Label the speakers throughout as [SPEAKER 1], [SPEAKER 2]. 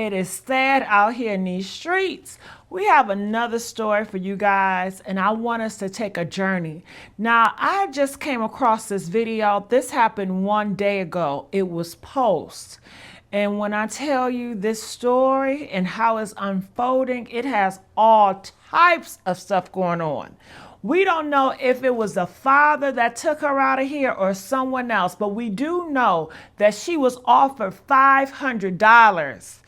[SPEAKER 1] it is sad out here in these streets. We have another story for you guys, and I want us to take a journey. Now, I just came across this video. This happened one day ago. It was post. And when I tell you this story and how it's unfolding, it has all types of stuff going on. We don't know if it was the father that took her out of here or someone else, but we do know that she was offered $500.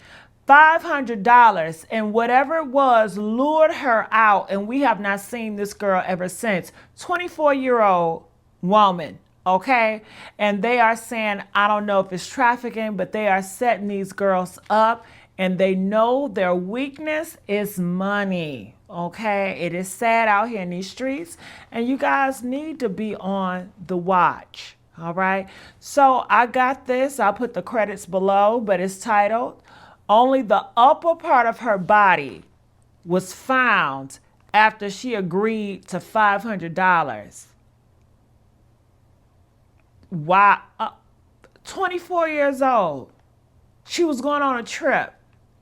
[SPEAKER 1] $500, and whatever it was lured her out, and we have not seen this girl ever since. 24-year-old woman, okay? And they are saying, I don't know if it's trafficking, but they are setting these girls up, and they know their weakness is money, okay? It is sad out here in these streets, and you guys need to be on the watch, all right? So I got this. I'll put the credits below, but it's titled, Only the Upper Part of Her Body Was Found After She Agreed to $500. Wow. 24 years old. She was going on a trip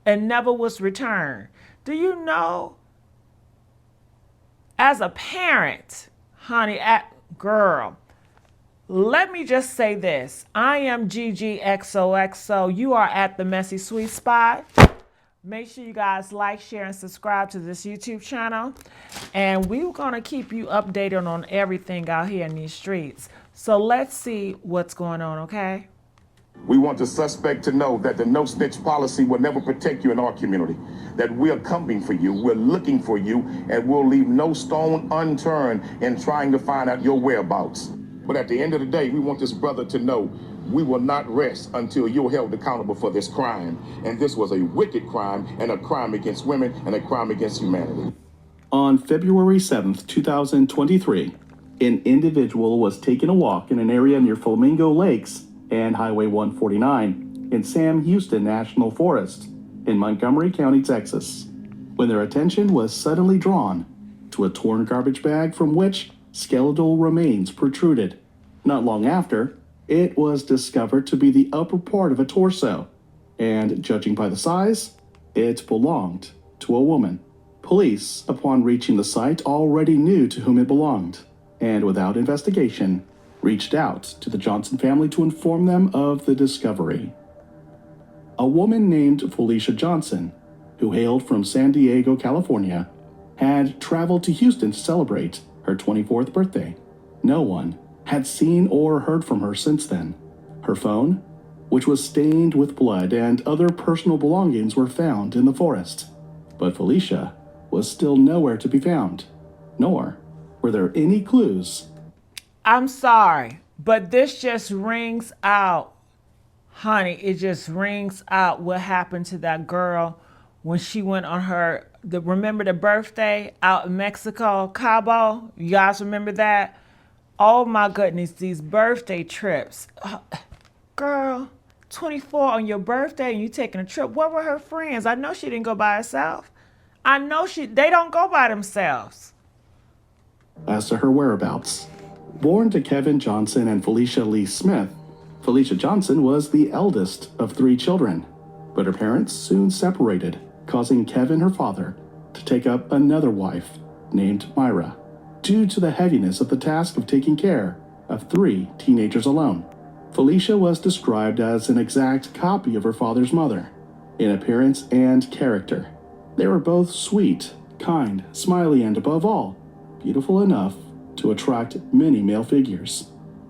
[SPEAKER 1] and never was returned. Do you know, as a parent, honey, girl, let me just say this. I am GGXOXO. You are at the Messy Sweet Spot. Make sure you guys like, share, and subscribe to this YouTube channel. And we're going to keep you updated on everything out here in these streets. So let's see what's going on, okay?
[SPEAKER 2] We want the suspect to know that the no snitch policy will never protect you in our community, that we're coming for you, we're looking for you, and we'll leave no stone unturned in trying to find out your whereabouts. But at the end of the day, we want this brother to know we will not rest until you're held accountable for this crime. And this was a wicked crime, and a crime against women, and a crime against humanity.
[SPEAKER 3] On February 7th, 2023, an individual was taking a walk in an area near Flamingo Lakes and Highway 149 in Sam Houston National Forest in Montgomery County, Texas, when their attention was suddenly drawn to a torn garbage bag from which skeletal remains protruded. Not long after, it was discovered to be the upper part of a torso, and judging by the size, it belonged to a woman. Police, upon reaching the site, already knew to whom it belonged, and without investigation, reached out to the Johnson family to inform them of the discovery. A woman named Felicia Johnson, who hailed from San Diego, California, had traveled to Houston to celebrate her 24th birthday. No one had seen or heard from her since then. Her phone, which was stained with blood, and other personal belongings were found in the forest. But Felicia was still nowhere to be found, nor were there any clues.
[SPEAKER 1] I'm sorry, but this just rings out, honey, it just rings out what happened to that girl when she went on her, remember the birthday out in Mexico, Cabo? You guys remember that? Oh my goodness, these birthday trips. Girl, 24 on your birthday and you taking a trip. What were her friends? I know she didn't go by herself. I know they don't go by themselves.
[SPEAKER 3] As to her whereabouts, born to Kevin Johnson and Felicia Lee Smith, Felicia Johnson was the eldest of 3 children, but her parents soon separated, causing Kevin, her father, to take up another wife named Myra, due to the heaviness of the task of taking care of 3 teenagers alone. Felicia was described as an exact copy of her father's mother, in appearance and character. They were both sweet, kind, smiley, and above all, beautiful enough to attract many male figures.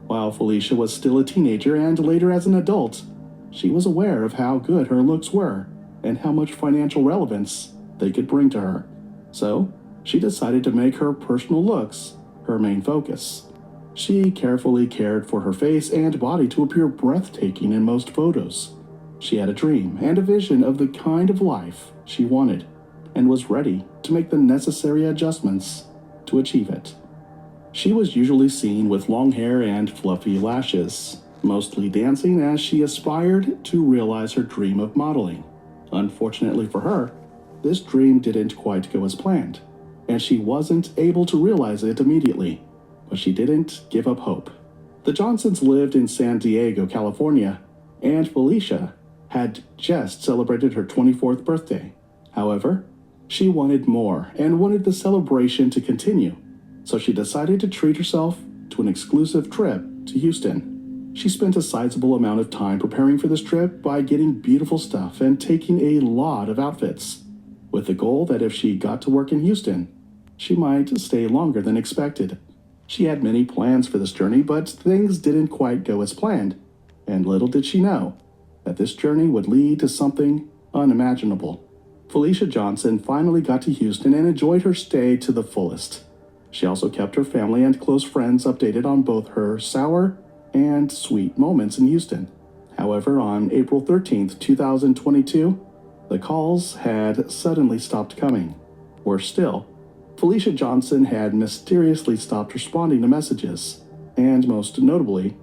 [SPEAKER 3] While Felicia was still a teenager and later as an adult, she was aware of how good her looks were and how much financial relevance they could bring to her. So, she decided to make her personal looks her main focus. She carefully cared for her face and body to appear breathtaking in most photos. She had a dream and a vision of the kind of life she wanted, and was ready to make the necessary adjustments to achieve it. She was usually seen with long hair and fluffy lashes, mostly dancing as she aspired to realize her dream of modeling. Unfortunately for her, this dream didn't quite go as planned, and she wasn't able to realize it immediately, but she didn't give up hope. The Johnsons lived in San Diego, California, and Felicia had just celebrated her 24th birthday. However, she wanted more and wanted the celebration to continue, so she decided to treat herself to an exclusive trip to Houston. She spent a sizable amount of time preparing for this trip by getting beautiful stuff and taking a lot of outfits, with the goal that if she got to work in Houston, she might stay longer than expected. She had many plans for this journey, but things didn't quite go as planned, and little did she know that this journey would lead to something unimaginable. Felicia Johnson finally got to Houston and enjoyed her stay to the fullest. She also kept her family and close friends updated on both her sour and sweet moments in Houston. However, on April 13th, 2022, the calls had suddenly stopped coming. Worse still, Felicia Johnson had mysteriously stopped responding to messages, and most notably,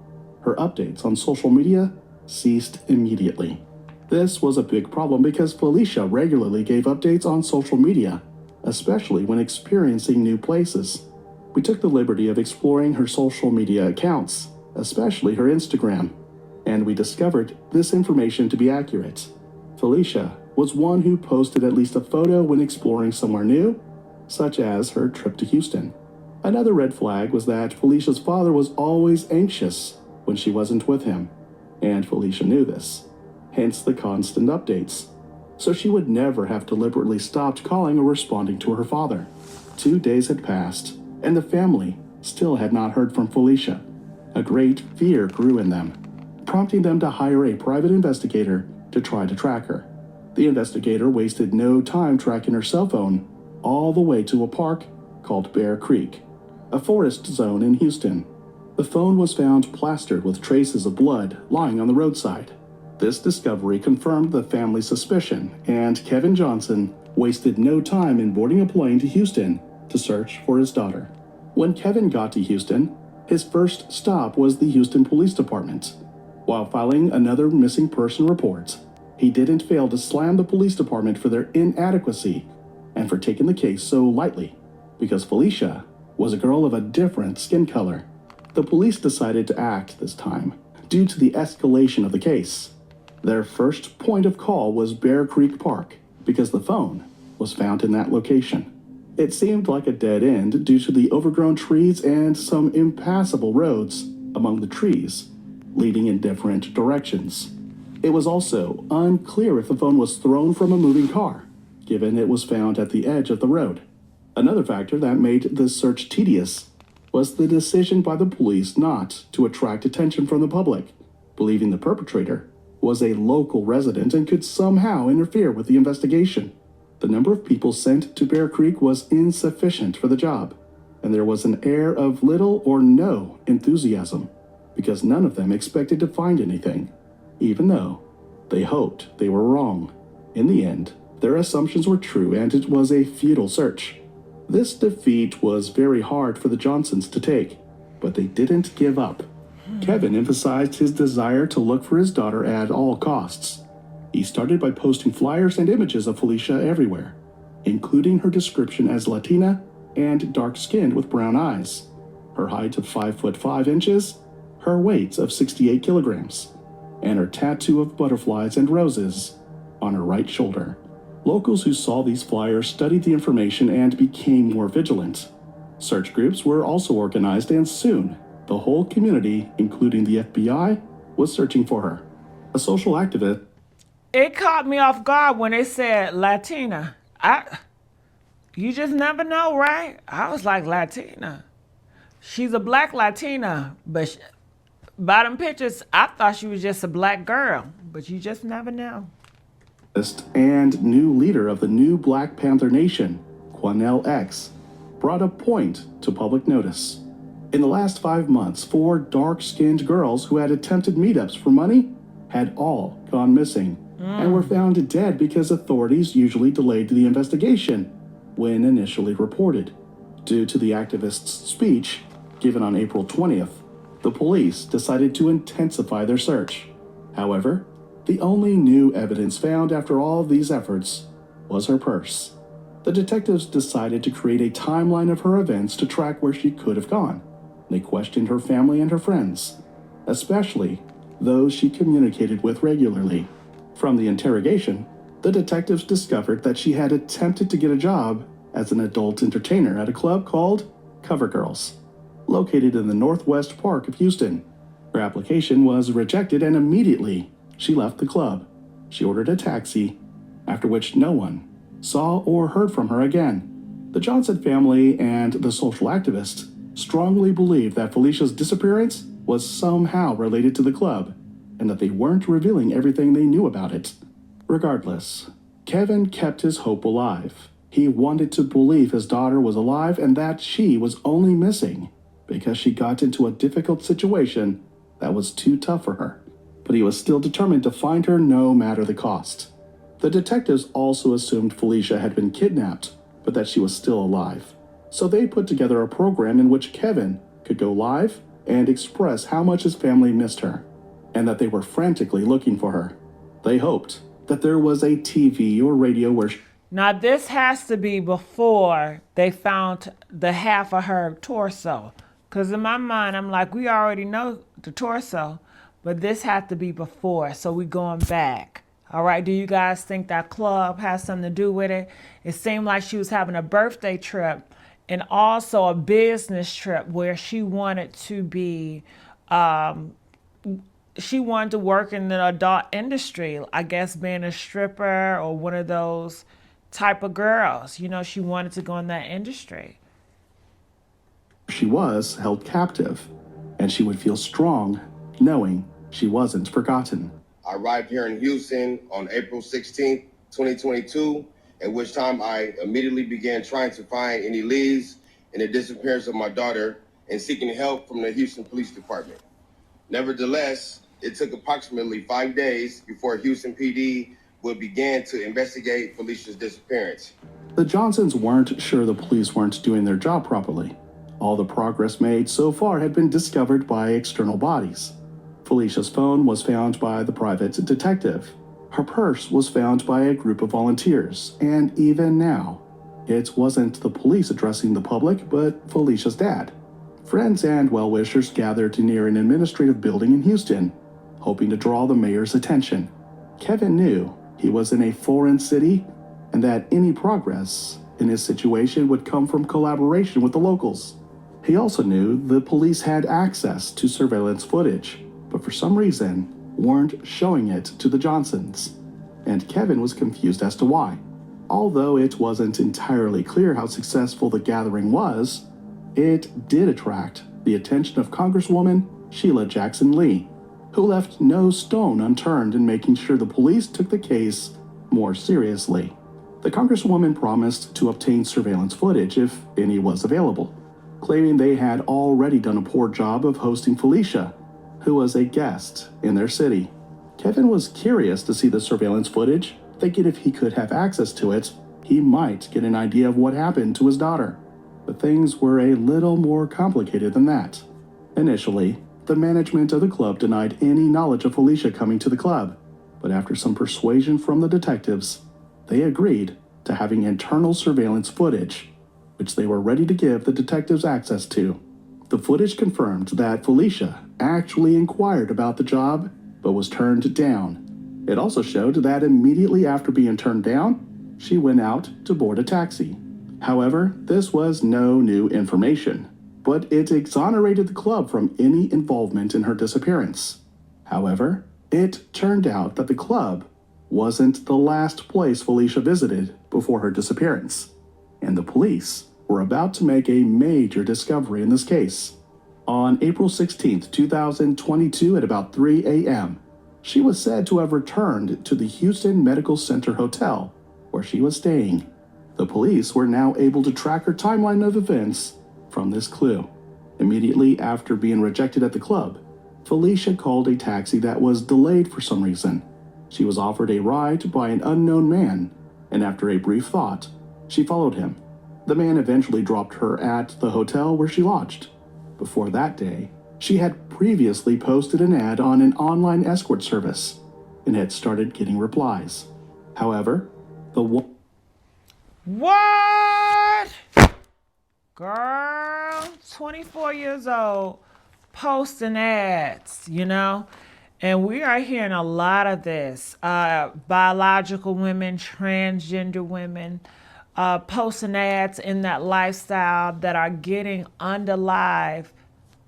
[SPEAKER 3] her updates on social media ceased immediately. This was a big problem because Felicia regularly gave updates on social media, especially when experiencing new places. We took the liberty of exploring her social media accounts, especially her Instagram, and we discovered this information to be accurate. Felicia was one who posted at least a photo when exploring somewhere new, such as her trip to Houston. Another red flag was that Felicia's father was always anxious when she wasn't with him, and Felicia knew this, hence the constant updates. So she would never have deliberately stopped calling or responding to her father. 2 days had passed, and the family still had not heard from Felicia. A great fear grew in them, prompting them to hire a private investigator to try to track her. The investigator wasted no time tracking her cell phone all the way to a park called Bear Creek, a forest zone in Houston. The phone was found plastered with traces of blood lying on the roadside. This discovery confirmed the family's suspicion, and Kevin Johnson wasted no time in boarding a plane to Houston to search for his daughter. When Kevin got to Houston, his first stop was the Houston Police Department. While filing another missing person report, he didn't fail to slam the police department for their inadequacy and for taking the case so lightly, because Felicia was a girl of a different skin color. The police decided to act this time due to the escalation of the case. Their first point of call was Bear Creek Park because the phone was found in that location. It seemed like a dead end due to the overgrown trees and some impassable roads among the trees, leading in different directions. It was also unclear if the phone was thrown from a moving car, given it was found at the edge of the road. Another factor that made the search tedious was the decision by the police not to attract attention from the public, believing the perpetrator was a local resident and could somehow interfere with the investigation. The number of people sent to Bear Creek was insufficient for the job, and there was an air of little or no enthusiasm, because none of them expected to find anything, even though they hoped they were wrong. In the end, their assumptions were true, and it was a futile search. This defeat was very hard for the Johnsons to take, but they didn't give up. Kevin emphasized his desire to look for his daughter at all costs. He started by posting flyers and images of Felicia everywhere, including her description as Latina and dark-skinned with brown eyes, her height of 5'5", her weight of 68 kilograms, and her tattoo of butterflies and roses on her right shoulder. Locals who saw these flyers studied the information and became more vigilant. Search groups were also organized, and soon, the whole community, including the FBI, was searching for her. A social activist.
[SPEAKER 1] It caught me off guard when they said Latina. You just never know, right? I was like, Latina. She's a black Latina, but by them pictures, I thought she was just a black girl, but you just never know.
[SPEAKER 3] And new leader of the new Black Panther Nation, Quanell X, brought a point to public notice. In the last 5 months, 4 dark-skinned girls who had attempted meetups for money had all gone missing and were found dead because authorities usually delayed the investigation when initially reported. Due to the activists' speech given on April 20th, the police decided to intensify their search. However, the only new evidence found after all these efforts was her purse. The detectives decided to create a timeline of her events to track where she could have gone. They questioned her family and her friends, especially those she communicated with regularly. From the interrogation, the detectives discovered that she had attempted to get a job as an adult entertainer at a club called Cover Girls, located in the Northwest Park of Houston. Her application was rejected and immediately she left the club. She ordered a taxi, after which no one saw or heard from her again. The Johnson family and the social activists strongly believed that Felicia's disappearance was somehow related to the club and that they weren't revealing everything they knew about it. Regardless, Kevin kept his hope alive. He wanted to believe his daughter was alive and that she was only missing because she got into a difficult situation that was too tough for her. But he was still determined to find her no matter the cost. The detectives also assumed Felicia had been kidnapped, but that she was still alive. So they put together a program in which Kevin could go live and express how much his family missed her, and that they were frantically looking for her. They hoped that there was a TV or radio where
[SPEAKER 1] Now this has to be before they found the half of her torso. Because in my mind, I'm like, we already know the torso, but this had to be before, so we going back. All right, do you guys think that club has something to do with it? It seemed like she was having a birthday trip and also a business trip where she wanted to be, she wanted to work in the adult industry, I guess being a stripper or one of those type of girls. You know, she wanted to go in that industry.
[SPEAKER 3] she was held captive, and she would feel strong knowing she wasn't forgotten.
[SPEAKER 4] I arrived here in Houston on April 16th, 2022, at which time I immediately began trying to find any leads in the disappearance of my daughter and seeking help from the Houston Police Department. Nevertheless, it took approximately 5 days before Houston PD would begin to investigate Felicia's disappearance.
[SPEAKER 3] The Johnsons weren't sure the police weren't doing their job properly. All the progress made so far had been discovered by external bodies. Felicia's phone was found by the private detective. Her purse was found by a group of volunteers, and even now, it wasn't the police addressing the public, but Felicia's dad. Friends and well-wishers gathered near an administrative building in Houston, hoping to draw the mayor's attention. Kevin knew he was in a foreign city and that any progress in his situation would come from collaboration with the locals. He also knew the police had access to surveillance footage, but for some reason weren't showing it to the Johnsons, and Kevin was confused as to why. Although it wasn't entirely clear how successful the gathering was, it did attract the attention of Congresswoman Sheila Jackson Lee, who left no stone unturned in making sure the police took the case more seriously. The Congresswoman promised to obtain surveillance footage if any was available, claiming they had already done a poor job of hosting Felicia, who was a guest in their city. Kevin was curious to see the surveillance footage, thinking if he could have access to it, he might get an idea of what happened to his daughter. But things were a little more complicated than that. Initially, the management of the club denied any knowledge of Felicia coming to the club, but after some persuasion from the detectives, they agreed to having internal surveillance footage, which they were ready to give the detectives access to. The footage confirmed that Felicia actually inquired about the job, but was turned down. It also showed that immediately after being turned down, she went out to board a taxi. However, this was no new information, but it exonerated the club from any involvement in her disappearance. However, it turned out that the club wasn't the last place Felicia visited before her disappearance, and the police were about to make a major discovery in this case. On April 16, 2022 at about 3 a.m., she was said to have returned to the Houston Medical Center Hotel, where she was staying. The police were now able to track her timeline of events from this clue. Immediately after being rejected at the club, Felicia called a taxi that was delayed for some reason. She was offered a ride by an unknown man, and after a brief thought, she followed him. The man eventually dropped her at the hotel where she lodged. Before that day, she had previously posted an ad on an online escort service and had started getting replies. However,
[SPEAKER 1] What? Girl, 24 years old, posting ads, you know? And we are hearing a lot of this. Biological women, transgender women, posting ads in that lifestyle that are getting underlive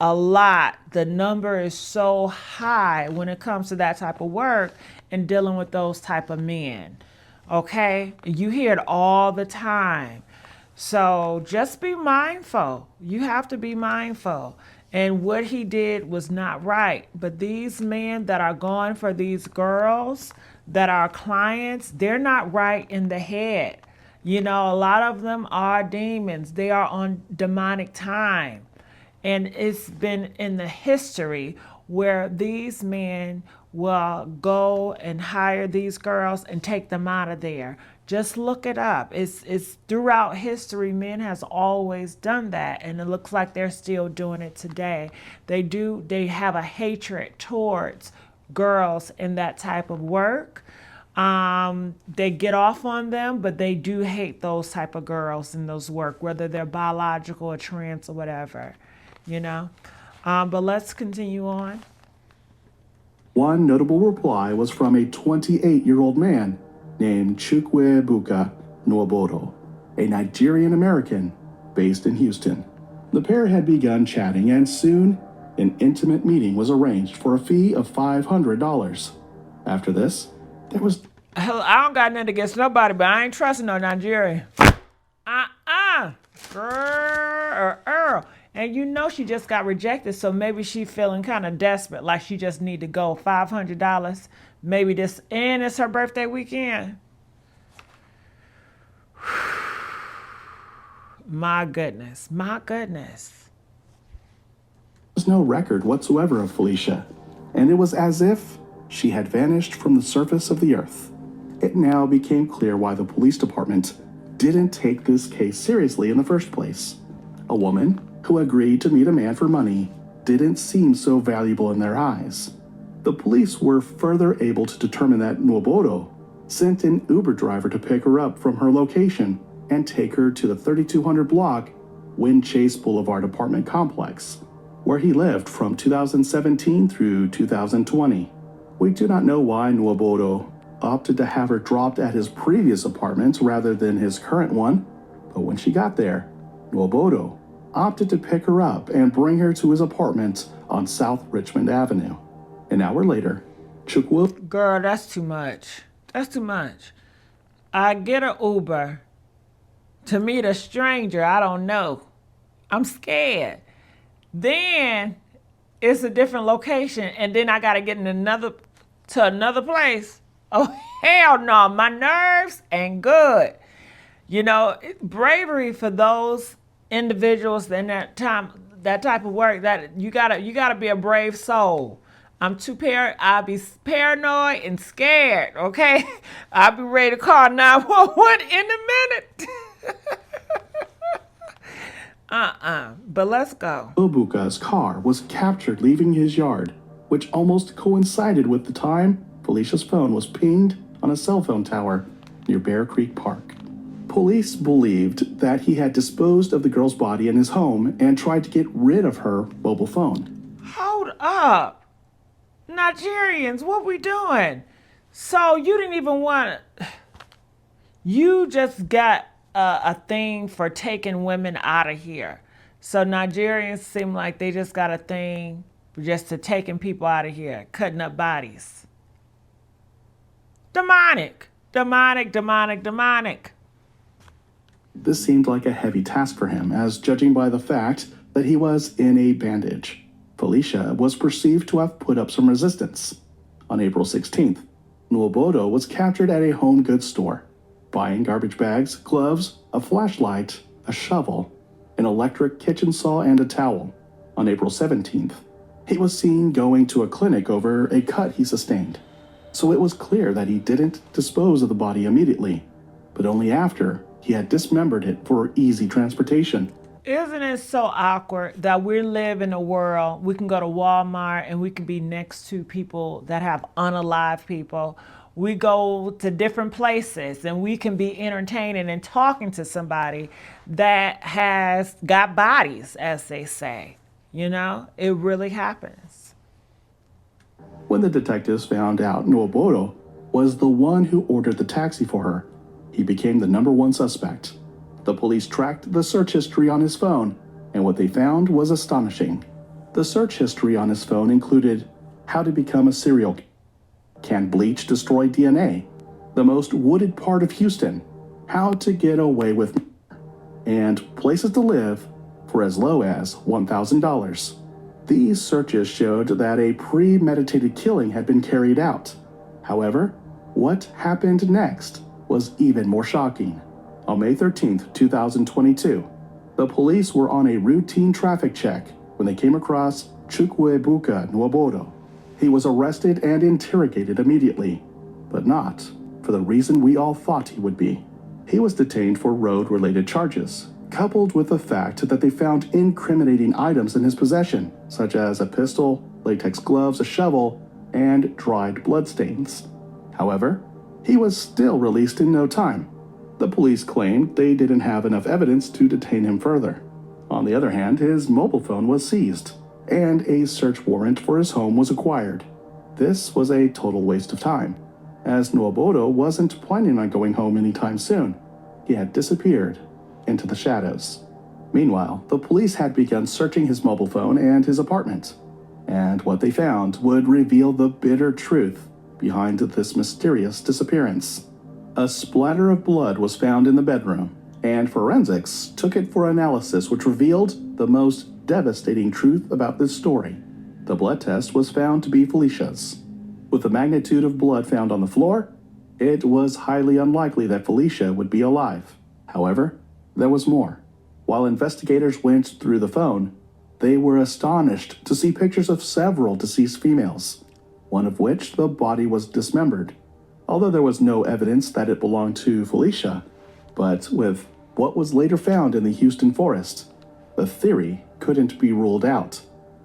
[SPEAKER 1] a lot. The number is so high when it comes to that type of work and dealing with those type of men. Okay? You hear it all the time. So just be mindful. You have to be mindful. And what he did was not right. But these men that are going for these girls that are clients, they're not right in the head. You know, a lot of them are demons. They are on demonic time. And it's been in the history where these men will go and hire these girls and take them out of there. Just look it up. It's throughout history, men has always done that, and it looks like they're still doing it today. They have a hatred towards girls in that type of work. They get off on them, but they do hate those type of girls in those work, whether they're biological or trans or whatever, you know. But let's continue on.
[SPEAKER 3] One notable reply was from a 28-year-old man named Chukwuebuka Nwabodo, a Nigerian American based in Houston. The pair had begun chatting, and soon an intimate meeting was arranged for a fee of $500. After this, there was...
[SPEAKER 1] I don't got nothing against nobody, but I ain't trusting no Nigerian. Girl. And you know she just got rejected, so maybe she feeling kind of desperate, like she just need to go. $500, maybe this, and it's her birthday weekend. My goodness.
[SPEAKER 3] There's no record whatsoever of Felicia, and it was as if she had vanished from the surface of the earth. It now became clear why the police department didn't take this case seriously in the first place. A woman who agreed to meet a man for money didn't seem so valuable in their eyes. The police were further able to determine that Nwabodo sent an Uber driver to pick her up from her location and take her to the 3200 block Wind Chase Boulevard apartment complex, where he lived from 2017 through 2020. We do not know why Nwabodo opted to have her dropped at his previous apartment rather than his current one, but when she got there, Nwabodo opted to pick her up and bring her to his apartment on South Richmond Avenue. An hour later, Chukwu...
[SPEAKER 1] Girl, that's too much. That's too much. I get an Uber to meet a stranger I don't know. I'm scared. Then it's a different location, and then I got to get in another place. Oh, hell no. My nerves ain't good. You know, bravery for those individuals in that type of work, that you gotta be a brave soul. I'll be paranoid and scared, okay? I'll be ready to call 911 in a minute. But let's go.
[SPEAKER 3] Obuka's car was captured leaving his yard, which almost coincided with the time Felicia's phone was pinged on a cell phone tower near Bear Creek Park. Police believed that he had disposed of the girl's body in his home and tried to get rid of her mobile phone.
[SPEAKER 1] Hold up. Nigerians, what we doing? So you didn't even want... You just got a thing for taking women out of here. So Nigerians seem like they just got a thing just to taking people out of here, cutting up bodies. Demonic.
[SPEAKER 3] This seemed like a heavy task for him, as judging by the fact that he was in a bandage. Felicia was perceived to have put up some resistance. On April 16th, Nwabodo was captured at a home goods store, buying garbage bags, gloves, a flashlight, a shovel, an electric kitchen saw, and a towel. On April 17th, he was seen going to a clinic over a cut he sustained. So it was clear that he didn't dispose of the body immediately, but only after he had dismembered it for easy transportation.
[SPEAKER 1] Isn't it so awkward that we live in a world, we can go to Walmart and we can be next to people that have unalive people. We go to different places and we can be entertaining and talking to somebody that has got bodies, as they say. You know, it really happens.
[SPEAKER 3] When the detectives found out Nwaboro was the one who ordered the taxi for her, he became the #1 suspect. The police tracked the search history on his phone, and what they found was astonishing. The search history on his phone included how to become a serial killer, can bleach destroy DNA, the most wooded part of Houston, how to get away with murder, and places to live for as low as $1,000. These searches showed that a premeditated killing had been carried out. However, what happened next was even more shocking. On May 13, 2022, the police were on a routine traffic check when they came across Chukwuebuka Nwaboro. He was arrested and interrogated immediately, but not for the reason we all thought he would be. He was detained for road-related charges, coupled with the fact that they found incriminating items in his possession, such as a pistol, latex gloves, a shovel, and dried bloodstains. However, he was still released in no time. The police claimed they didn't have enough evidence to detain him further. On the other hand, his mobile phone was seized, and a search warrant for his home was acquired. This was a total waste of time, as Nwaboro wasn't planning on going home anytime soon. He had disappeared into the shadows. Meanwhile, the police had begun searching his mobile phone and his apartment, and what they found would reveal the bitter truth behind this mysterious disappearance. A splatter of blood was found in the bedroom, and forensics took it for analysis, which revealed the most devastating truth about this story. The blood test was found to be Felicia's. With the magnitude of blood found on the floor, it was highly unlikely that Felicia would be alive. However, there was more. While investigators went through the phone, they were astonished to see pictures of several deceased females, one of which the body was dismembered. Although there was no evidence that it belonged to Felicia, but with what was later found in the Houston forest, the theory couldn't be ruled out.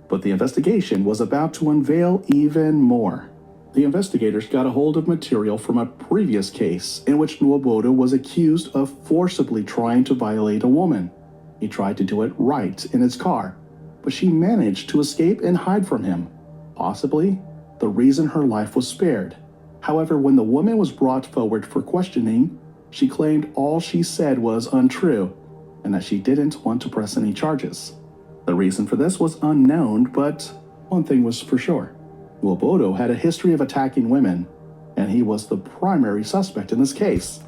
[SPEAKER 3] But the investigation was about to unveil even more. The investigators got a hold of material from a previous case in which Nwaboro was accused of forcibly trying to violate a woman. He tried to do it right in his car, but she managed to escape and hide from him, possibly the reason her life was spared. However, when the woman was brought forward for questioning, she claimed all she said was untrue and that she didn't want to press any charges. The reason for this was unknown, but one thing was for sure. Nwaboro had a history of attacking women, and he was the primary suspect in this case.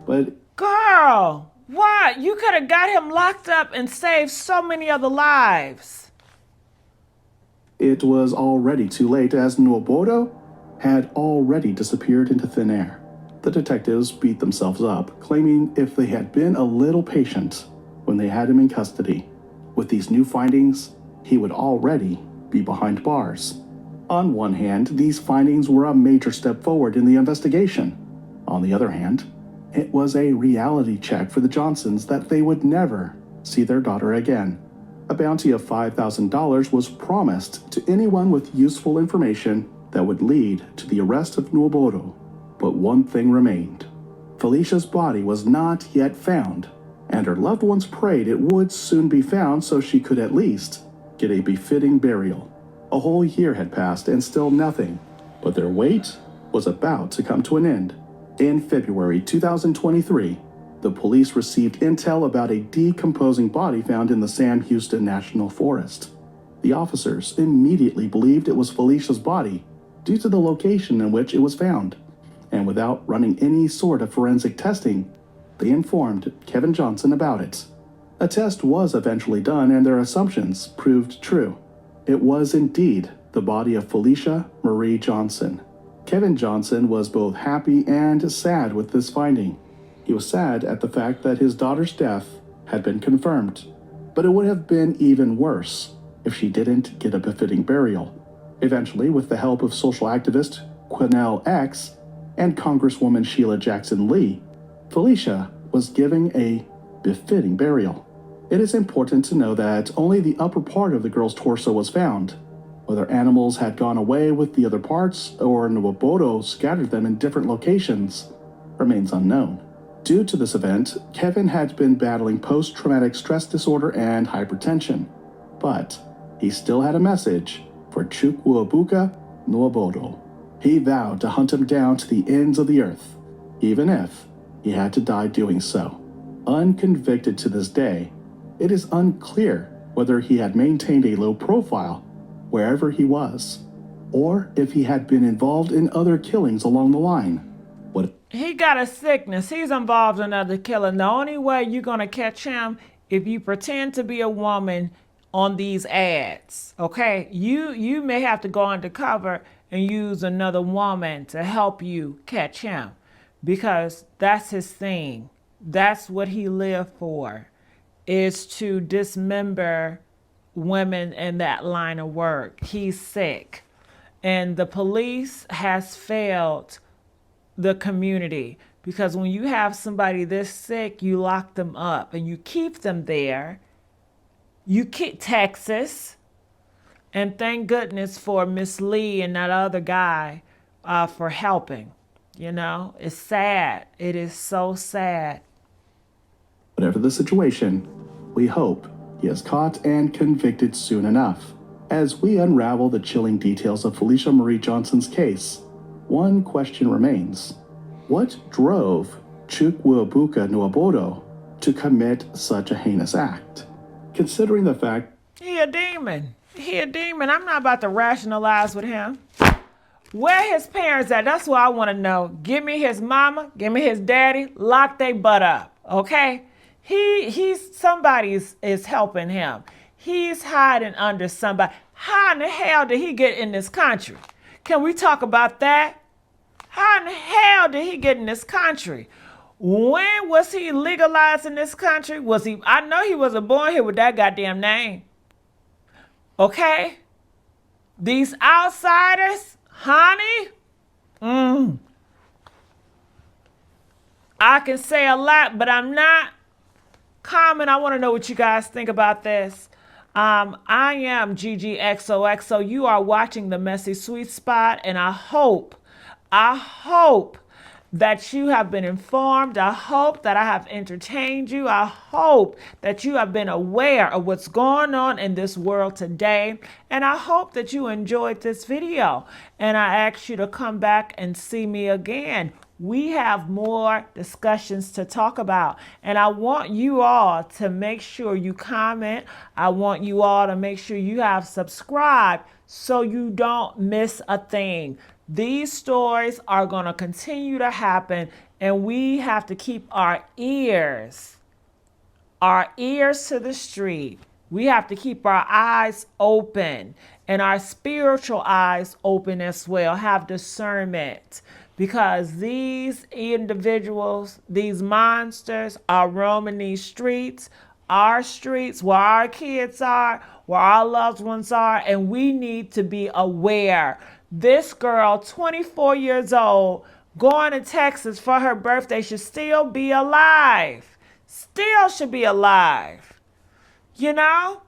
[SPEAKER 3] But
[SPEAKER 1] girl, why? You could have got him locked up and saved so many other lives.
[SPEAKER 3] It was already too late, as Nwaboro had already disappeared into thin air. The detectives beat themselves up, claiming if they had been a little patient when they had him in custody. With these new findings, he would already be behind bars. On one hand, these findings were a major step forward in the investigation. On the other hand, it was a reality check for the Johnsons that they would never see their daughter again. A bounty of $5,000 was promised to anyone with useful information that would lead to the arrest of Nwaboro. But one thing remained. Felicia's body was not yet found, and her loved ones prayed it would soon be found so she could at least get a befitting burial. A whole year had passed and still nothing, but their wait was about to come to an end. In February 2023, the police received intel about a decomposing body found in the Sam Houston National Forest. The officers immediately believed it was Felicia's body due to the location in which it was found, and without running any sort of forensic testing, they informed Kevin Johnson about it. A test was eventually done, and their assumptions proved true. It was indeed the body of Felicia Marie Johnson. Kevin Johnson was both happy and sad with this finding. He was sad at the fact that his daughter's death had been confirmed, but it would have been even worse if she didn't get a befitting burial. Eventually, with the help of social activist Quennell X and Congresswoman Sheila Jackson Lee, Felicia was given a befitting burial. It is important to know that only the upper part of the girl's torso was found. Whether animals had gone away with the other parts or Nwaboro scattered them in different locations remains unknown. Due to this event, Kevin had been battling post-traumatic stress disorder and hypertension, but he still had a message for Chukwuebuka Nwaobodo. He vowed to hunt him down to the ends of the earth, even if he had to die doing so. Unconvicted to this day, it is unclear whether he had maintained a low profile wherever he was, or if he had been involved in other killings along the line.
[SPEAKER 1] He got a sickness. He's involved in other killing. The only way you're going to catch him if you pretend to be a woman on these ads, okay? You may have to go undercover and use another woman to help you catch him, because that's his thing. That's what he lived for, is to dismember women in that line of work. He's sick. And the police has failed the community, because when you have somebody this sick, you lock them up and you keep them there. You keep Texas, and thank goodness for Miss Lee and that other guy for helping. You know, it's sad. It is so sad.
[SPEAKER 3] Whatever the situation, we hope he is caught and convicted soon enough. As we unravel the chilling details of Felicia Marie Johnson's case, one question remains. What drove Chukwuebuka Nwaobodo to commit such a heinous act? Considering the fact
[SPEAKER 1] he a demon. I'm not about to rationalize with him. Where his parents at? That's what I want to know. Give me his mama, give me his daddy, lock they butt up, okay? Somebody is helping him. He's hiding under somebody. How in the hell did he get in this country? Can we talk about that? How in the hell did he get in this country? When was he legalized in this country? I know he wasn't born here with that goddamn name. Okay? These outsiders, honey, I can say a lot, but I'm not. Comment, I want to know what you guys think about this. I am GGXOXO. You are watching The Messy Sweet Spot, and I hope that you have been informed. I hope that I have entertained you. I hope that you have been aware of what's going on in this world today. And I hope that you enjoyed this video. And I ask you to come back and see me again. We have more discussions to talk about. And I want you all to make sure you comment. I want you all to make sure you have subscribed so you don't miss a thing. These stories are going to continue to happen, and we have to keep our ears to the street. We have to keep our eyes open and our spiritual eyes open as well, have discernment, because these individuals, these monsters are roaming these streets, where our kids are, where our loved ones are, and we need to be aware. This girl, 24 years old, going to Texas for her birthday, should still be alive. Still should be alive. You know?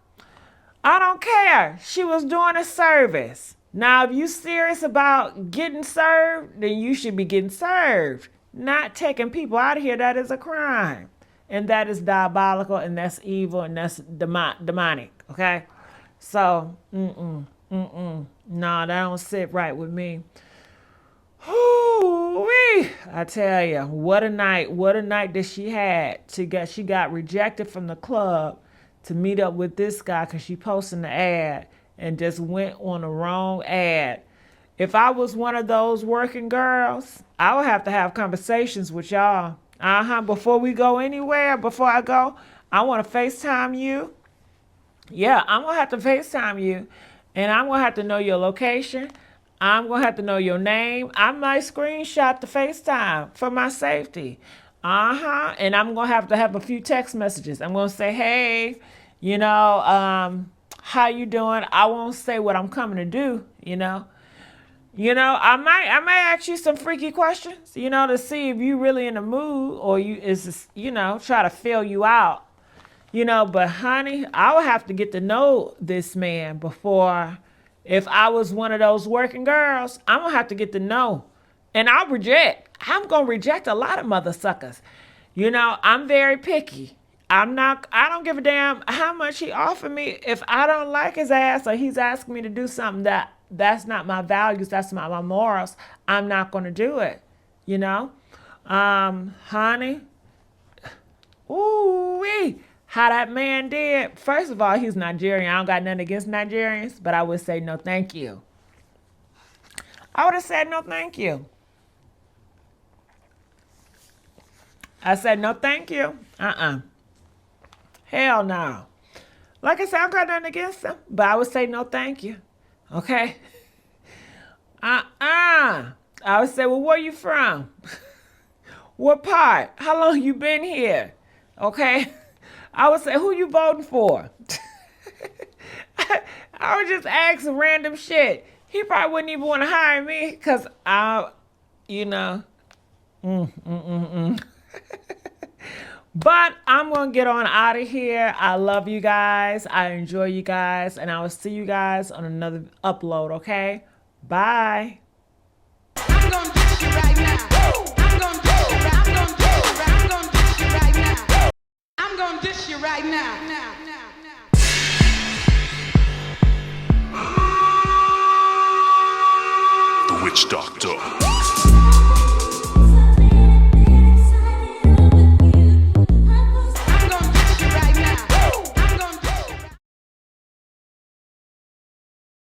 [SPEAKER 1] I don't care. She was doing a service. Now, if you're serious about getting served, then you should be getting served. Not taking people out of here. That is a crime. And that is diabolical, and that's evil, and that's demonic. Okay? So, no, that don't sit right with me. Whoo-wee. I tell you, what a night that she had. She got rejected from the club to meet up with this guy because she posted the ad and just went on the wrong ad. If I was one of those working girls, I would have to have conversations with y'all. Before we go anywhere, before I go, I want to FaceTime you. Yeah, I'm going to have to FaceTime you, and I'm going to have to know your location. I'm going to have to know your name. I might screenshot the FaceTime for my safety. And I'm going to have a few text messages. I'm going to say, hey, how you doing? I won't say what I'm coming to do, I might ask you some freaky questions, to see if you really in the mood, or try to fill you out. But honey, I would have to get to know this man before. If I was one of those working girls, I'm going to have to get to know. And I'm going to reject a lot of mother suckers. I'm very picky. I don't give a damn how much he offered me. If I don't like his ass, or he's asking me to do something that that's not my values, that's not my morals, I'm not going to do it, you know? Honey, ooh-wee, how that man did. First of all, he's Nigerian. I don't got nothing against Nigerians, but I would say no thank you. I would have said no thank you. I said no thank you. Hell no. Like I said, I don't got nothing against him, but I would say no thank you. Okay? I would say, well, where you from? What part? How long you been here? Okay? I would say, who you voting for? I would just ask random shit. He probably wouldn't even want to hire me because you know. But I'm going to get on out of here. I love you guys. I enjoy you guys. And I will see you guys on another upload, okay? Bye.
[SPEAKER 5] I'm going to dish you right now. I'm going to dish you right now. I'm going to dish you right now. I'm going to dish you right now.
[SPEAKER 6] The Witch Doctor.